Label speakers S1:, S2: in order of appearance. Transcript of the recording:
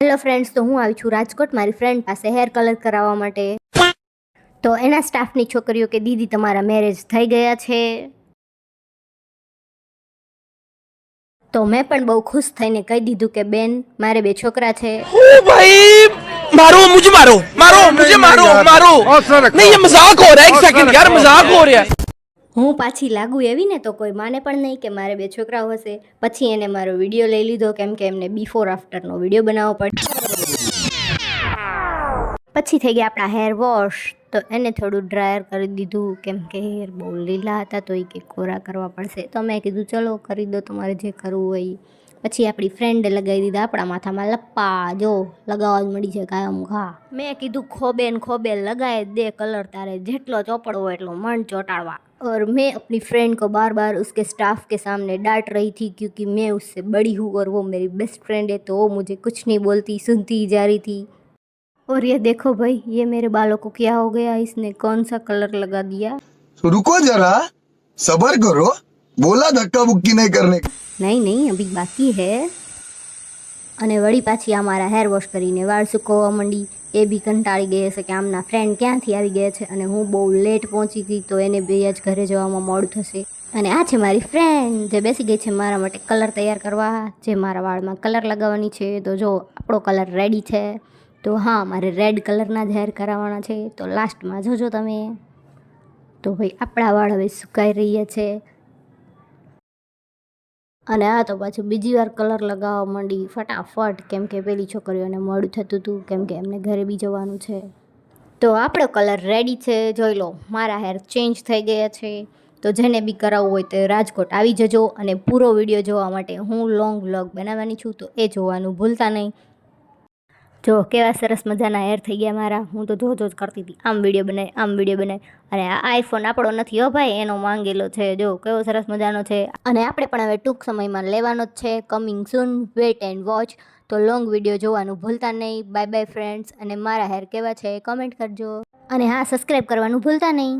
S1: Hello friends, તો હું આવી છું રાજકોટ મારી ફ્રેન્ડ પાસે હેર કલર કરાવવા માટે. તો એના સ્ટાફની છોકરીઓ કે દીદી તમારા મેરેજ થઈ ગયા છે. તો મેં પણ બહુ ખુશ થઈને કહી દીધું કે બેન મારે 2 છોકરા છે.
S2: ओ भाई मारो मुझे मारो मारो मुझे मारो मारो नहीं ये मजाक हो रहा है एक सेकंड यार मजाक हो रहा है
S1: હું પાછી લાગુ એવી ને તો કોઈ માને પણ નહીં કે મારે 2 છોકરાઓ હશે. પછી એને મારો વિડીયો લઈ લીધો કેમ કે એમને બિફોર આફ્ટરનો વિડીયો બનાવવો પડે. પછી થઈ ગયા આપણા હેર વોશ. તો એને થોડું ડ્રાયર કરી દીધું કેમ કે હેર બહુ લીલા હતા તો એ કે કોરા કરવા પડશે. તો મેં કીધું ચલો કરી દો તમારે જે કરવું હોય. પછી આપણી ફ્રેન્ડે લગાવી દીધા આપણા માથામાં લપ્પા. જો લગાવવા જ મળી છે કાયમ ઘા. મેં કીધું ખોબે લગાય દે કલર, તારે જેટલો ચોપડવો એટલો મન ચોટાડવા. और मैं अपनी फ्रेंड को बार बार उसके स्टाफ के सामने डांट रही थी क्योंकि मैं उससे बड़ी हूँ और वो मेरी बेस्ट फ्रेंड है, तो वो मुझे कुछ नहीं बोलती, सुनती ही जा रही थी. और ये देखो भाई, ये मेरे बालों को क्या हो गया, इसने कौन सा कलर लगा दिया.
S3: तो रुको जरा सबर करो, बोला धक्का बुक्की नहीं करने.
S1: नहीं अभी बाकी है. અને વળી પાછી અમારા હેર વોશ કરીને વાળ સૂકવવા માંડી. એ બી કંટાળી ગઈ હશે કે આમના ફ્રેન્ડ ક્યાંથી આવી ગયા છે અને હું બહુ લેટ પહોંચી હતી તો એને બે જ ઘરે જવામાં મોડું થશે. અને આ છે મારી ફ્રેન્ડ જે બેસી ગઈ છે મારા માટે કલર તૈયાર કરવા, જે મારા વાળમાં કલર લગાવવાની છે. તો જો આપણો કલર રેડી છે. તો હા, મારે રેડ કલરના જ હેર કરાવવાના છે, તો લાસ્ટમાં જોજો તમે. તો ભાઈ આપણા વાળ હવે સુકાઈ રહ્યા છે. અને આ તો પાછું બીજી વાર કલર લગાવવા માંડી ફટાફટ કેમ કે પેલી છોકરીઓને મોડું થતું હતું કેમ કે એમને ઘરે બી જવાનું છે. તો આપણો કલર રેડી છે. જોઈ લો મારા હેર ચેન્જ થઈ ગયા છે. તો જેને બી કરાવવું હોય તો રાજકોટ આવી જજો. અને પૂરો વિડીયો જોવા માટે હું લોંગ વ્લોગ બનાવવાની છું, તો એ જોવાનું ભૂલતા નહીં. જો કેવા સરસ મજાના હેર થઈ ગયા મારા. હું તો જો જ કરતી હતી, આમ વિડીયો બનાય. અને આ આઈફોન આપણો નથી હો ભાઈ, એનો માંગેલો છે. જો કેવો સરસ મજાનો છે. અને આપણે પણ હવે ટૂંક સમયમાં લેવાનો જ છે. Coming soon, wait and watch. તો લોંગ વિડીયો જોવાનું ભૂલતા નહીં. Bye bye friends. અને મારા હેર કેવા છે કમેન્ટ કરજો. અને હા, સબસ્ક્રાઈબ કરવાનું ભૂલતા નહીં.